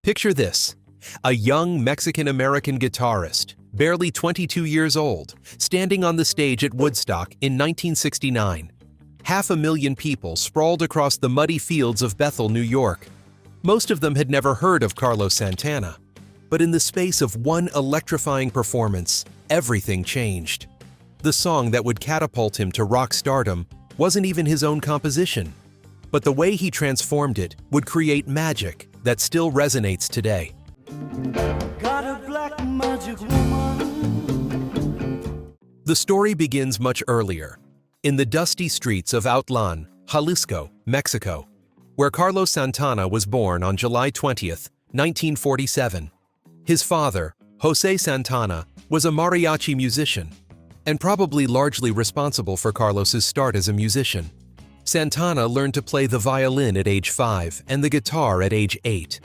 Picture this: a young Mexican-American guitarist, barely 22 years old, standing on the stage at Woodstock in 1969. 500,000 people sprawled across the muddy fields of Bethel, New York. Most of them had never heard of Carlos Santana. But in the space of one electrifying performance, everything changed. The song that would catapult him to rock stardom wasn't even his own composition. But the way he transformed it would create magic that still resonates today. Got a black magic woman. The story begins much earlier, in the dusty streets of Outlan, Jalisco, Mexico, where Carlos Santana was born on July 20, 1947. His father, Jose Santana, was a mariachi musician, and probably largely responsible for Carlos's start as a musician. Santana learned to play the violin at age 5 and the guitar at age 8.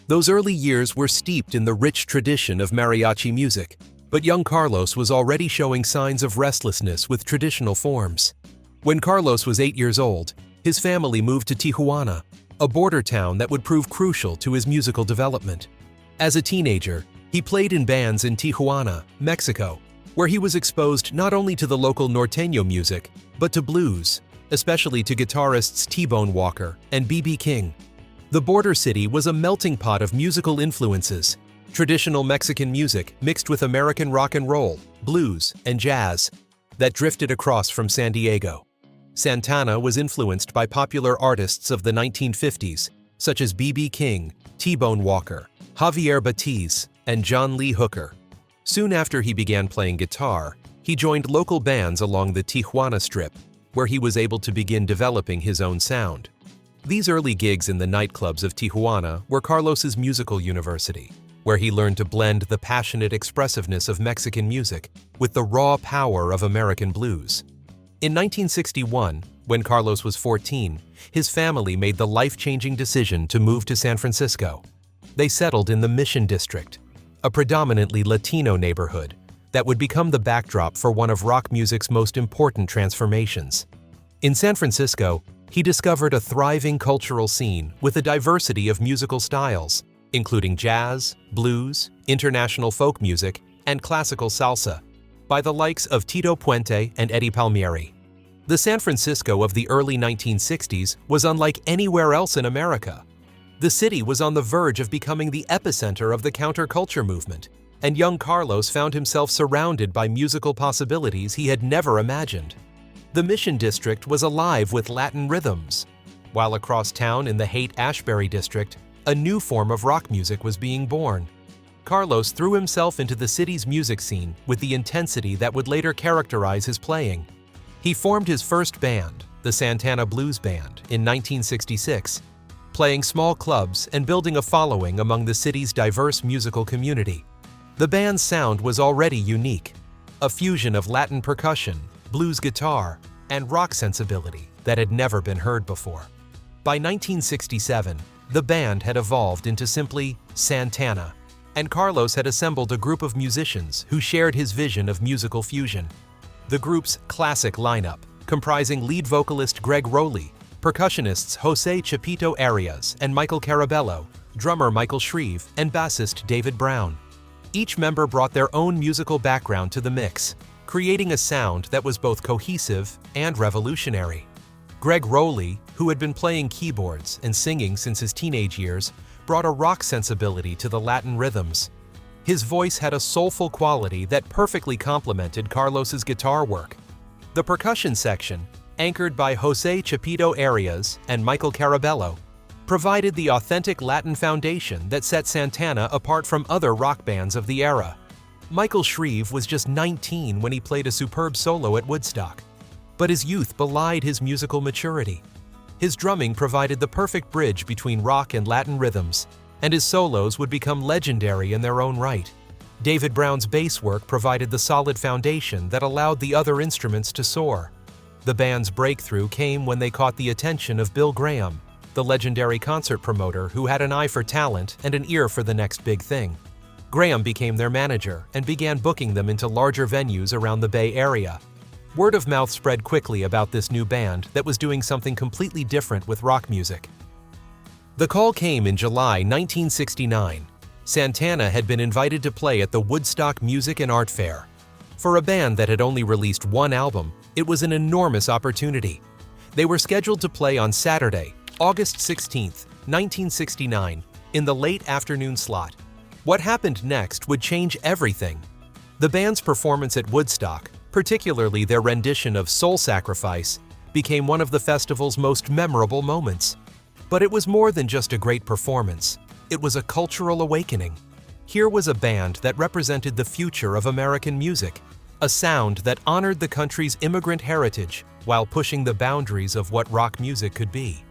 Those early years were steeped in the rich tradition of mariachi music, but young Carlos was already showing signs of restlessness with traditional forms. When Carlos was 8 years old, his family moved to Tijuana, a border town that would prove crucial to his musical development. As a teenager, he played in bands in Tijuana, Mexico, where he was exposed not only to the local norteño music, but to blues, especially to guitarists T-Bone Walker and B.B. King. The border city was a melting pot of musical influences, traditional Mexican music mixed with American rock and roll, blues, and jazz, that drifted across from San Diego. Santana was influenced by popular artists of the 1950s, such as B.B. King, T-Bone Walker, Javier Batiz, and John Lee Hooker. Soon after he began playing guitar, he joined local bands along the Tijuana Strip, where he was able to begin developing his own sound. These early gigs in the nightclubs of Tijuana were Carlos's musical university, where he learned to blend the passionate expressiveness of Mexican music with the raw power of American blues. In 1961, when Carlos was 14, his family made the life-changing decision to move to San Francisco. They settled in the Mission District, a predominantly Latino neighborhood that would become the backdrop for one of rock music's most important transformations. In San Francisco, he discovered a thriving cultural scene with a diversity of musical styles, including jazz, blues, international folk music, and classical salsa, by the likes of Tito Puente and Eddie Palmieri. The San Francisco of the early 1960s was unlike anywhere else in America. The city was on the verge of becoming the epicenter of the counterculture movement, and young Carlos found himself surrounded by musical possibilities he had never imagined. The Mission District was alive with Latin rhythms, while across town in the Haight-Ashbury district, a new form of rock music was being born. Carlos threw himself into the city's music scene with the intensity that would later characterize his playing. He formed his first band, the Santana Blues Band, in 1966, playing small clubs and building a following among the city's diverse musical community. The band's sound was already unique, a fusion of Latin percussion, blues guitar, and rock sensibility that had never been heard before. By 1967, the band had evolved into simply Santana, and Carlos had assembled a group of musicians who shared his vision of musical fusion. The group's classic lineup, comprising lead vocalist Greg Rowley, percussionists Jose Chapito Arias and Michael Carabello, drummer Michael Shreve, and bassist David Brown. Each member brought their own musical background to the mix, creating a sound that was both cohesive and revolutionary. Greg Rowley, who had been playing keyboards and singing since his teenage years, brought a rock sensibility to the Latin rhythms. His voice had a soulful quality that perfectly complemented Carlos's guitar work. The percussion section, anchored by Jose Chapito Arias and Michael Carabello, provided the authentic Latin foundation that set Santana apart from other rock bands of the era. Michael Shreve was just 19 when he played a superb solo at Woodstock, but his youth belied his musical maturity. His drumming provided the perfect bridge between rock and Latin rhythms, and his solos would become legendary in their own right. David Brown's bass work provided the solid foundation that allowed the other instruments to soar. The band's breakthrough came when they caught the attention of Bill Graham, the legendary concert promoter who had an eye for talent and an ear for the next big thing. Graham became their manager and began booking them into larger venues around the Bay Area. Word of mouth spread quickly about this new band that was doing something completely different with rock music. The call came in July 1969. Santana had been invited to play at the Woodstock Music and Art Fair. For a band that had only released one album, it was an enormous opportunity. They were scheduled to play on Saturday, August 16, 1969, in the late afternoon slot. What happened next would change everything. The band's performance at Woodstock, particularly their rendition of Soul Sacrifice, became one of the festival's most memorable moments. But it was more than just a great performance. It was a cultural awakening. Here was a band that represented the future of American music, a sound that honored the country's immigrant heritage while pushing the boundaries of what rock music could be.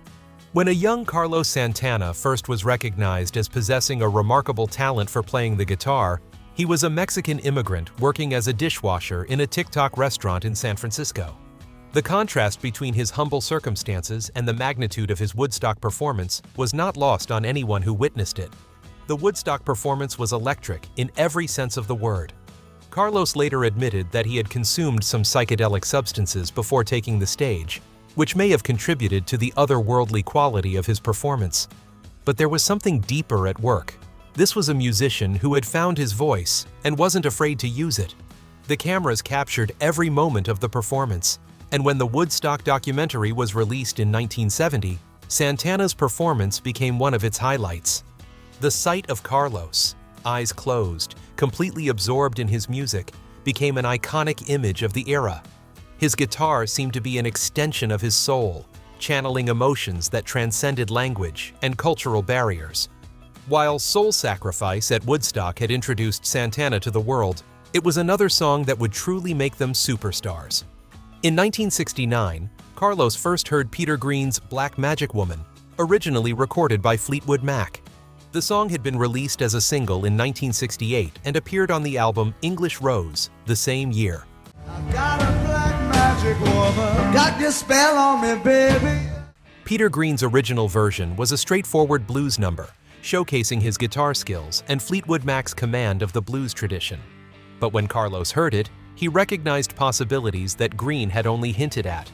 When a young Carlos Santana first was recognized as possessing a remarkable talent for playing the guitar, he was a Mexican immigrant working as a dishwasher in a TikTok restaurant in San Francisco. The contrast between his humble circumstances and the magnitude of his Woodstock performance was not lost on anyone who witnessed it. The Woodstock performance was electric in every sense of the word. Carlos later admitted that he had consumed some psychedelic substances before taking the stage, which may have contributed to the otherworldly quality of his performance. But there was something deeper at work. This was a musician who had found his voice and wasn't afraid to use it. The cameras captured every moment of the performance, and when the Woodstock documentary was released in 1970, Santana's performance became one of its highlights. The sight of Carlos, eyes closed, completely absorbed in his music, became an iconic image of the era. His guitar seemed to be an extension of his soul, channeling emotions that transcended language and cultural barriers. While Soul Sacrifice at Woodstock had introduced Santana to the world, it was another song that would truly make them superstars. In 1969, Carlos first heard Peter Green's Black Magic Woman, originally recorded by Fleetwood Mac. The song had been released as a single in 1968 and appeared on the album English Rose the same year. I've got a black magic woman, got your spell on me, baby. Peter Green's original version was a straightforward blues number, showcasing his guitar skills and Fleetwood Mac's command of the blues tradition. But when Carlos heard it, he recognized possibilities that Green had only hinted at.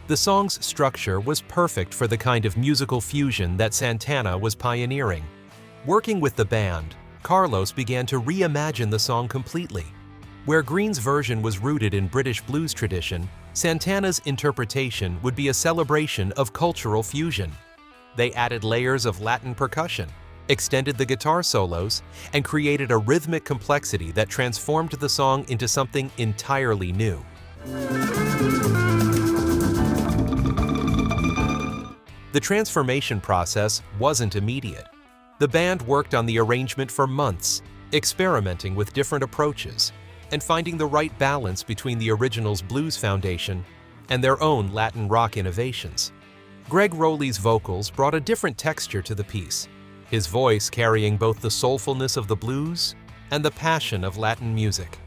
The song's structure was perfect for the kind of musical fusion that Santana was pioneering. Working with the band, Carlos began to reimagine the song completely. Where Green's version was rooted in British blues tradition, Santana's interpretation would be a celebration of cultural fusion. They added layers of Latin percussion, extended the guitar solos, and created a rhythmic complexity that transformed the song into something entirely new. The transformation process wasn't immediate. The band worked on the arrangement for months, experimenting with different approaches, and finding the right balance between the original's blues foundation and their own Latin rock innovations. Greg Rowley's vocals brought a different texture to the piece, his voice carrying both the soulfulness of the blues and the passion of Latin music.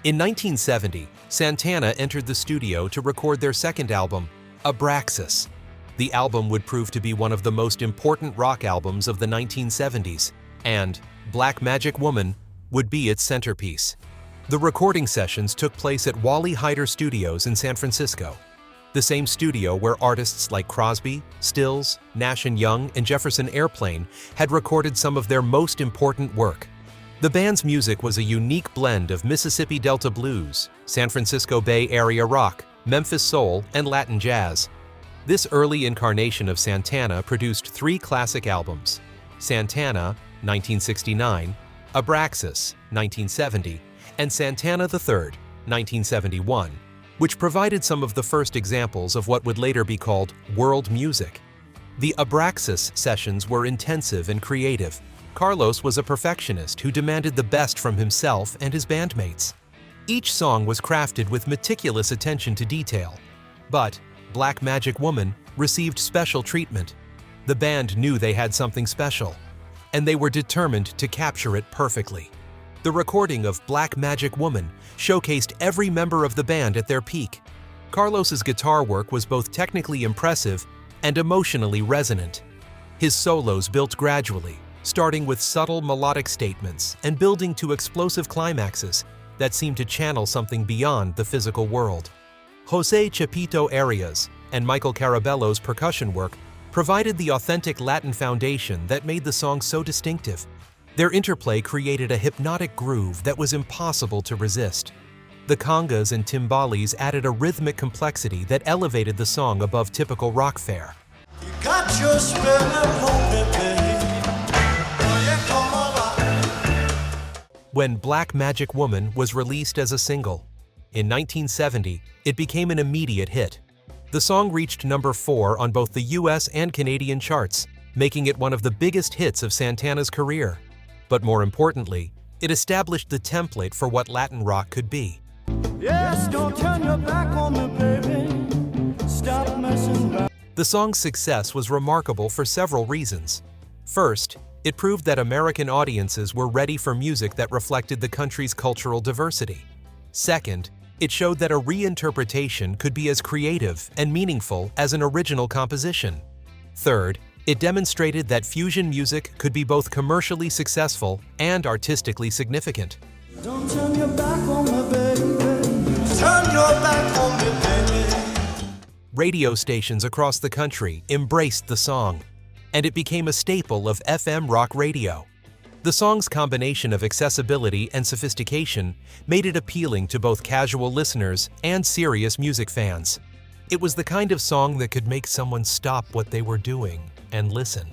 In 1970, Santana entered the studio to record their second album, Abraxas. The album would prove to be one of the most important rock albums of the 1970s, and Black Magic Woman would be its centerpiece. The recording sessions took place at Wally Heider Studios in San Francisco, the same studio where artists like Crosby, Stills, Nash & Young, and Jefferson Airplane had recorded some of their most important work. The band's music was a unique blend of Mississippi Delta blues, San Francisco Bay Area rock, Memphis soul, and Latin jazz. This early incarnation of Santana produced 3 classic albums: Santana, 1969, Abraxas, 1970, and Santana III, 1971, which provided some of the first examples of what would later be called world music. The Abraxas sessions were intensive and creative. Carlos was a perfectionist who demanded the best from himself and his bandmates. Each song was crafted with meticulous attention to detail, but Black Magic Woman received special treatment. The band knew they had something special, and they were determined to capture it perfectly. The recording of Black Magic Woman showcased every member of the band at their peak. Carlos's guitar work was both technically impressive and emotionally resonant. His solos built gradually, starting with subtle melodic statements and building to explosive climaxes that seemed to channel something beyond the physical world. Jose Chepito Arias and Michael Carabello's percussion work provided the authentic Latin foundation that made the song so distinctive. Their interplay created a hypnotic groove that was impossible to resist. The congas and timbales added a rhythmic complexity that elevated the song above typical rock fare. You got your spell on me, baby. When Black Magic Woman was released as a single. In 1970, it became an immediate hit. The song reached number 4 on both the US and Canadian charts, making it one of the biggest hits of Santana's career. But more importantly, it established the template for what Latin rock could be. Yes, don't turn your back on me, baby. Stop messing back. The song's success was remarkable for several reasons. First, it proved that American audiences were ready for music that reflected the country's cultural diversity. Second, it showed that a reinterpretation could be as creative and meaningful as an original composition. Third, it demonstrated that fusion music could be both commercially successful and artistically significant. Don't turn your back on me, baby. Turn your back on me, baby. Radio stations across the country embraced the song, and it became a staple of FM rock radio. The song's combination of accessibility and sophistication made it appealing to both casual listeners and serious music fans. It was the kind of song that could make someone stop what they were doing and listen.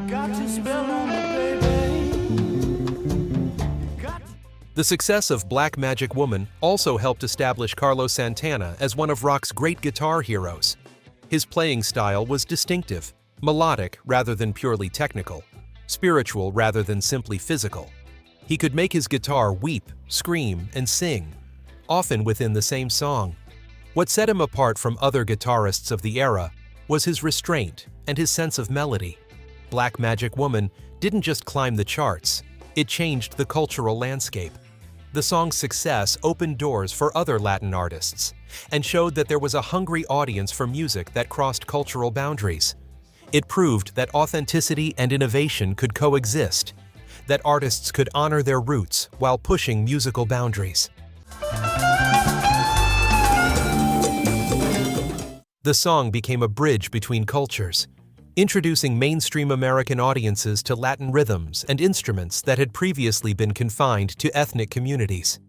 Got your spell on me, baby. The success of Black Magic Woman also helped establish Carlos Santana as one of rock's great guitar heroes. His playing style was distinctive, melodic rather than purely technical, spiritual rather than simply physical. He could make his guitar weep, scream, and sing, often within the same song. What set him apart from other guitarists of the era was his restraint and his sense of melody. Black Magic Woman didn't just climb the charts, it changed the cultural landscape. The song's success opened doors for other Latin artists and showed that there was a hungry audience for music that crossed cultural boundaries. It proved that authenticity and innovation could coexist, that artists could honor their roots while pushing musical boundaries. The song became a bridge between cultures, introducing mainstream American audiences to Latin rhythms and instruments that had previously been confined to ethnic communities.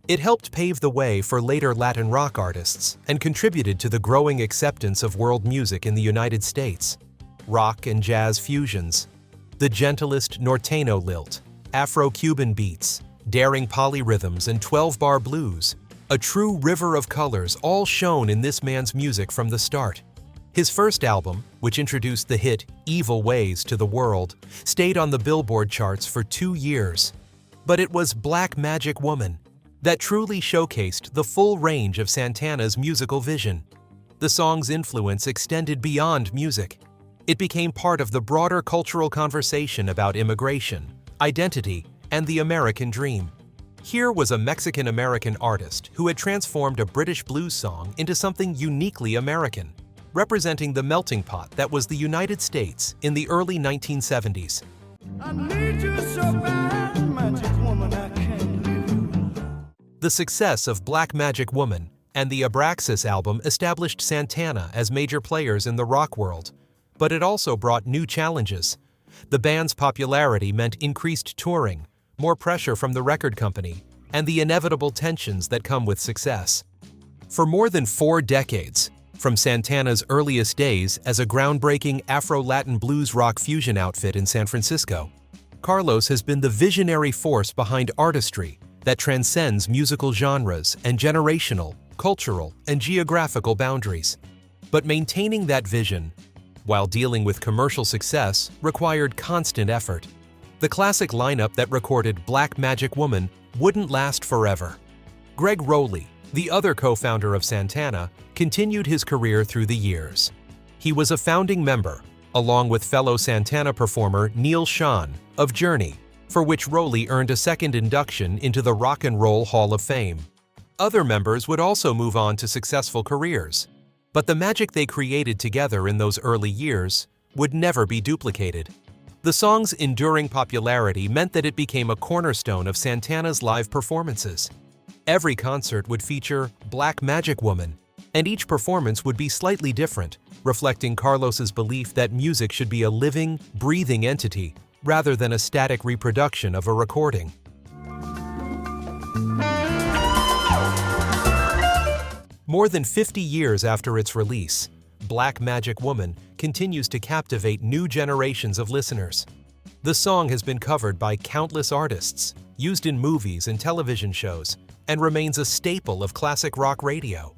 It helped pave the way for later Latin rock artists and contributed to the growing acceptance of world music in the United States. Rock and jazz fusions, the gentlest norteño lilt, Afro-Cuban beats, daring polyrhythms, and 12-bar blues, a true river of colors all shone in this man's music from the start. His first album, which introduced the hit Evil Ways to the world, stayed on the Billboard charts for 2 years. But it was Black Magic Woman that truly showcased the full range of Santana's musical vision. The song's influence extended beyond music. It became part of the broader cultural conversation about immigration, identity, and the American dream. Here was a Mexican-American artist who had transformed a British blues song into something uniquely American, representing the melting pot that was the United States in the early 1970s. I need you so bad, magic woman, I can't leave you. The success of Black Magic Woman and the Abraxas album established Santana as major players in the rock world, but it also brought new challenges. The band's popularity meant increased touring, more pressure from the record company, and the inevitable tensions that come with success. For more than 4 decades, from Santana's earliest days as a groundbreaking Afro-Latin blues rock fusion outfit in San Francisco, Carlos has been the visionary force behind artistry that transcends musical genres and generational, cultural, and geographical boundaries. But maintaining that vision, while dealing with commercial success, required constant effort. The classic lineup that recorded Black Magic Woman wouldn't last forever. Greg Rowley, the other co-founder of Santana, continued his career through the years. He was a founding member, along with fellow Santana performer Neil Schon of Joni, for which Rowley earned a second induction into the Rock and Roll Hall of Fame. Other members would also move on to successful careers, but the magic they created together in those early years would never be duplicated. The song's enduring popularity meant that it became a cornerstone of Santana's live performances. Every concert would feature Black Magic Woman, and each performance would be slightly different, reflecting Carlos's belief that music should be a living, breathing entity rather than a static reproduction of a recording. More than 50 years after its release, Black Magic Woman continues to captivate new generations of listeners. The song has been covered by countless artists, used in movies and television shows, and remains a staple of classic rock radio.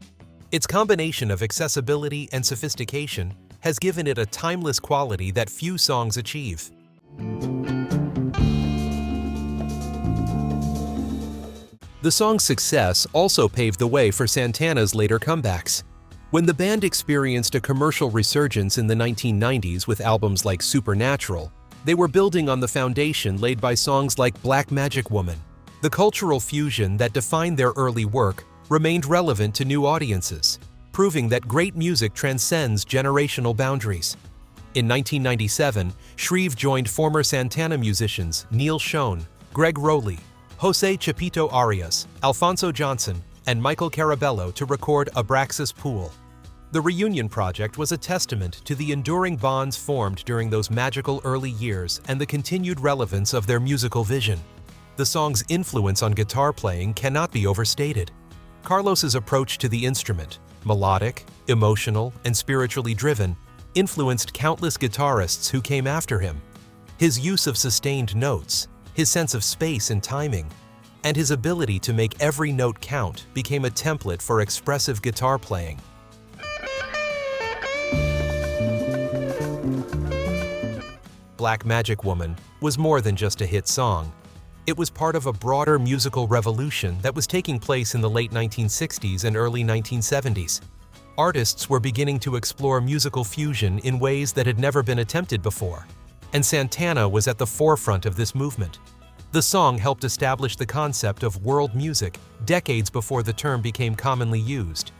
Its combination of accessibility and sophistication has given it a timeless quality that few songs achieve. The song's success also paved the way for Santana's later comebacks. When the band experienced a commercial resurgence in the 1990s with albums like Supernatural, they were building on the foundation laid by songs like Black Magic Woman. The cultural fusion that defined their early work remained relevant to new audiences, proving that great music transcends generational boundaries. In 1997, Shreve joined former Santana musicians Neil Schon, Greg Rowley, Jose Chapito Arias, Alfonso Johnson, and Michael Carabello to record Abraxas Pool. The reunion project was a testament to the enduring bonds formed during those magical early years and the continued relevance of their musical vision. The song's influence on guitar playing cannot be overstated. Carlos's approach to the instrument, melodic, emotional, and spiritually driven, influenced countless guitarists who came after him. His use of sustained notes, his sense of space and timing, and his ability to make every note count became a template for expressive guitar playing. Black Magic Woman was more than just a hit song. It was part of a broader musical revolution that was taking place in the late 1960s and early 1970s. Artists were beginning to explore musical fusion in ways that had never been attempted before, and Santana was at the forefront of this movement. The song helped establish the concept of world music decades before the term became commonly used.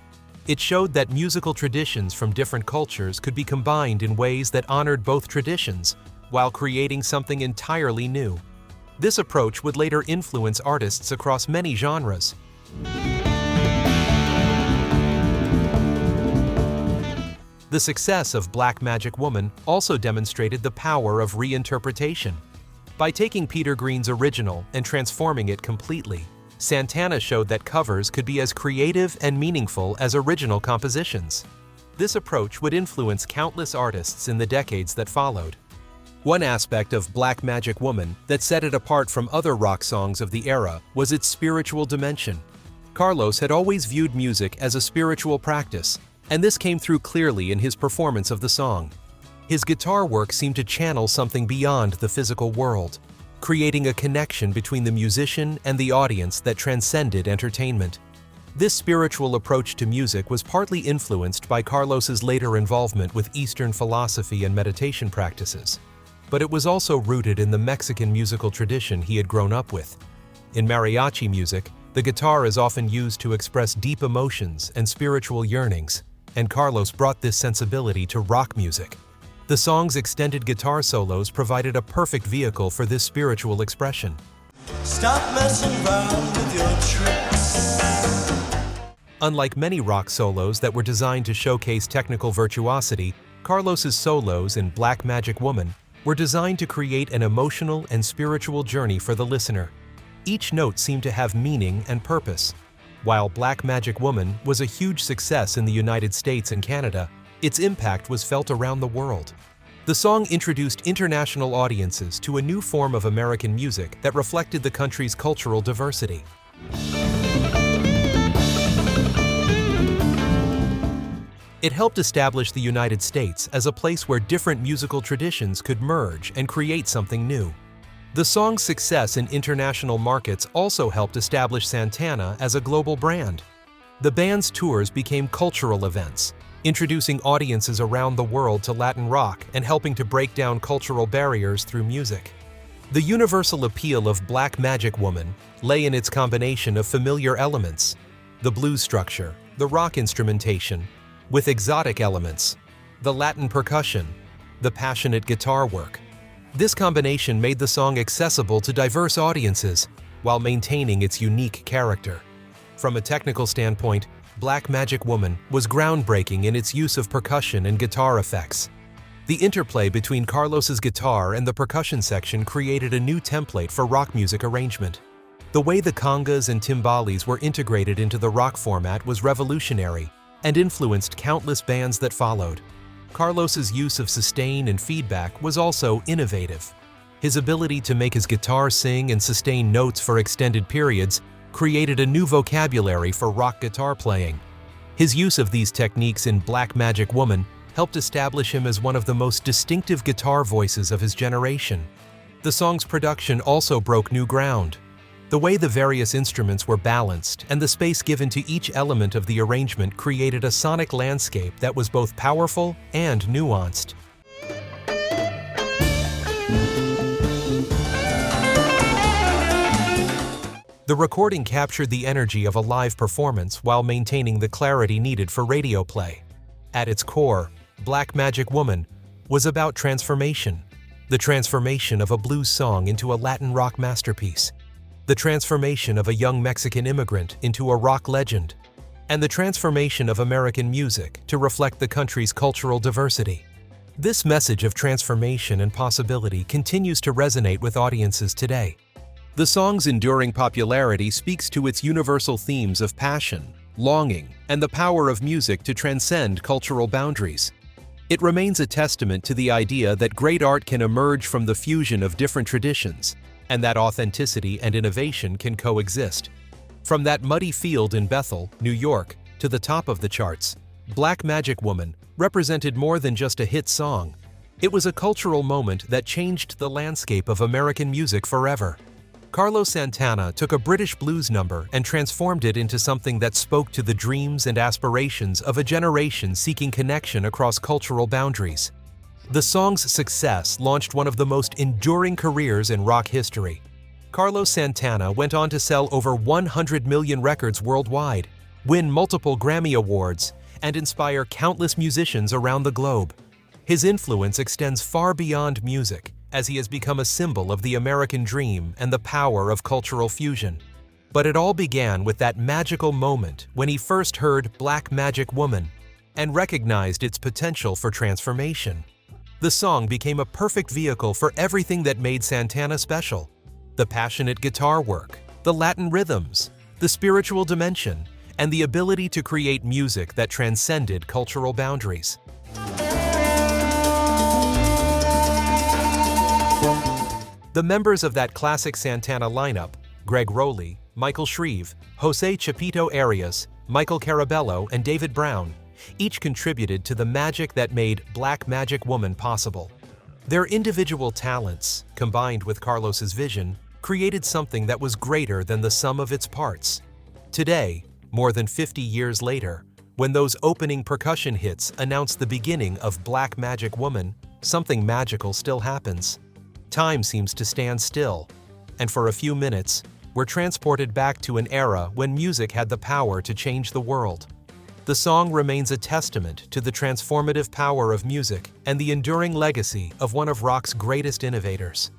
It showed that musical traditions from different cultures could be combined in ways that honored both traditions while creating something entirely new. This approach would later influence artists across many genres. The success of Black Magic Woman also demonstrated the power of reinterpretation. By taking Peter Green's original and transforming it completely, Santana showed that covers could be as creative and meaningful as original compositions. This approach would influence countless artists in the decades that followed. One aspect of Black Magic Woman that set it apart from other rock songs of the era was its spiritual dimension. Carlos had always viewed music as a spiritual practice, and this came through clearly in his performance of the song. His guitar work seemed to channel something beyond the physical world, creating a connection between the musician and the audience that transcended entertainment. This spiritual approach to music was partly influenced by Carlos's later involvement with Eastern philosophy and meditation practices, but it was also rooted in the Mexican musical tradition he had grown up with. In mariachi music, the guitar is often used to express deep emotions and spiritual yearnings, and Carlos brought this sensibility to rock music. The song's extended guitar solos provided a perfect vehicle for this spiritual expression. Stop messing around with your tricks. Unlike many rock solos that were designed to showcase technical virtuosity, Carlos's solos in Black Magic Woman were designed to create an emotional and spiritual journey for the listener. Each note seemed to have meaning and purpose. While Black Magic Woman was a huge success in the United States and Canada, its impact was felt around the world. The song introduced international audiences to a new form of American music that reflected the country's cultural diversity. It helped establish the United States as a place where different musical traditions could merge and create something new. The song's success in international markets also helped establish Santana as a global brand. The band's tours became cultural events, introducing audiences around the world to Latin rock and helping to break down cultural barriers through music. The universal appeal of Black Magic Woman lay in its combination of familiar elements, the blues structure, the rock instrumentation, with exotic elements, the Latin percussion, the passionate guitar work. This combination made the song accessible to diverse audiences while maintaining its unique character. From a technical standpoint, Black Magic Woman was groundbreaking in its use of percussion and guitar effects. The interplay between Carlos's guitar and the percussion section created a new template for rock music arrangement. The way the congas and timbales were integrated into the rock format was revolutionary and influenced countless bands that followed. Carlos's use of sustain and feedback was also innovative. His ability to make his guitar sing and sustain notes for extended periods created a new vocabulary for rock guitar playing. His use of these techniques in Black Magic Woman helped establish him as one of the most distinctive guitar voices of his generation. The song's production also broke new ground. The way the various instruments were balanced and the space given to each element of the arrangement created a sonic landscape that was both powerful and nuanced. The recording captured the energy of a live performance while maintaining the clarity needed for radio play. At its core, Black Magic Woman was about transformation. The transformation of a blues song into a Latin rock masterpiece. The transformation of a young Mexican immigrant into a rock legend. And the transformation of American music to reflect the country's cultural diversity. This message of transformation and possibility continues to resonate with audiences today. The song's enduring popularity speaks to its universal themes of passion, longing, and the power of music to transcend cultural boundaries. It remains a testament to the idea that great art can emerge from the fusion of different traditions, and that authenticity and innovation can coexist. From that muddy field in Bethel, New York, to the top of the charts, Black Magic Woman represented more than just a hit song. It was a cultural moment that changed the landscape of American music forever. Carlos Santana took a British blues number and transformed it into something that spoke to the dreams and aspirations of a generation seeking connection across cultural boundaries. The song's success launched one of the most enduring careers in rock history. Carlos Santana went on to sell over 100 million records worldwide, win multiple Grammy Awards, and inspire countless musicians around the globe. His influence extends far beyond music, as he has become a symbol of the American dream and the power of cultural fusion. But it all began with that magical moment when he first heard Black Magic Woman and recognized its potential for transformation. The song became a perfect vehicle for everything that made Santana special: the passionate guitar work, the Latin rhythms, the spiritual dimension, and the ability to create music that transcended cultural boundaries. The members of that classic Santana lineup, Greg Rowley, Michael Shreve, Jose Chapito Arias, Michael Carabello, and David Brown, each contributed to the magic that made Black Magic Woman possible. Their individual talents, combined with Carlos's vision, created something that was greater than the sum of its parts. Today, more than 50 years later, when those opening percussion hits announce the beginning of Black Magic Woman, something magical still happens. Time seems to stand still, and for a few minutes, we're transported back to an era when music had the power to change the world. The song remains a testament to the transformative power of music and the enduring legacy of one of rock's greatest innovators.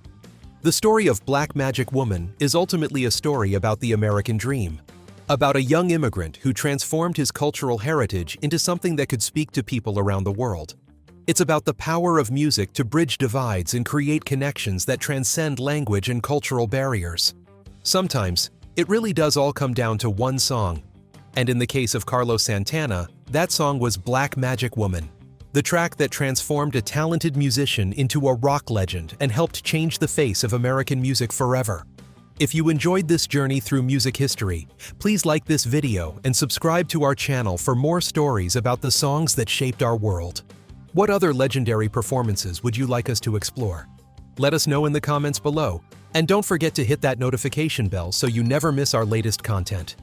The story of Black Magic Woman is ultimately a story about the American dream, about a young immigrant who transformed his cultural heritage into something that could speak to people around the world. It's about the power of music to bridge divides and create connections that transcend language and cultural barriers. Sometimes, it really does all come down to one song. And in the case of Carlos Santana, that song was Black Magic Woman, the track that transformed a talented musician into a rock legend and helped change the face of American music forever. If you enjoyed this journey through music history, please like this video and subscribe to our channel for more stories about the songs that shaped our world. What other legendary performances would you like us to explore? Let us know in the comments below, and don't forget to hit that notification bell so you never miss our latest content.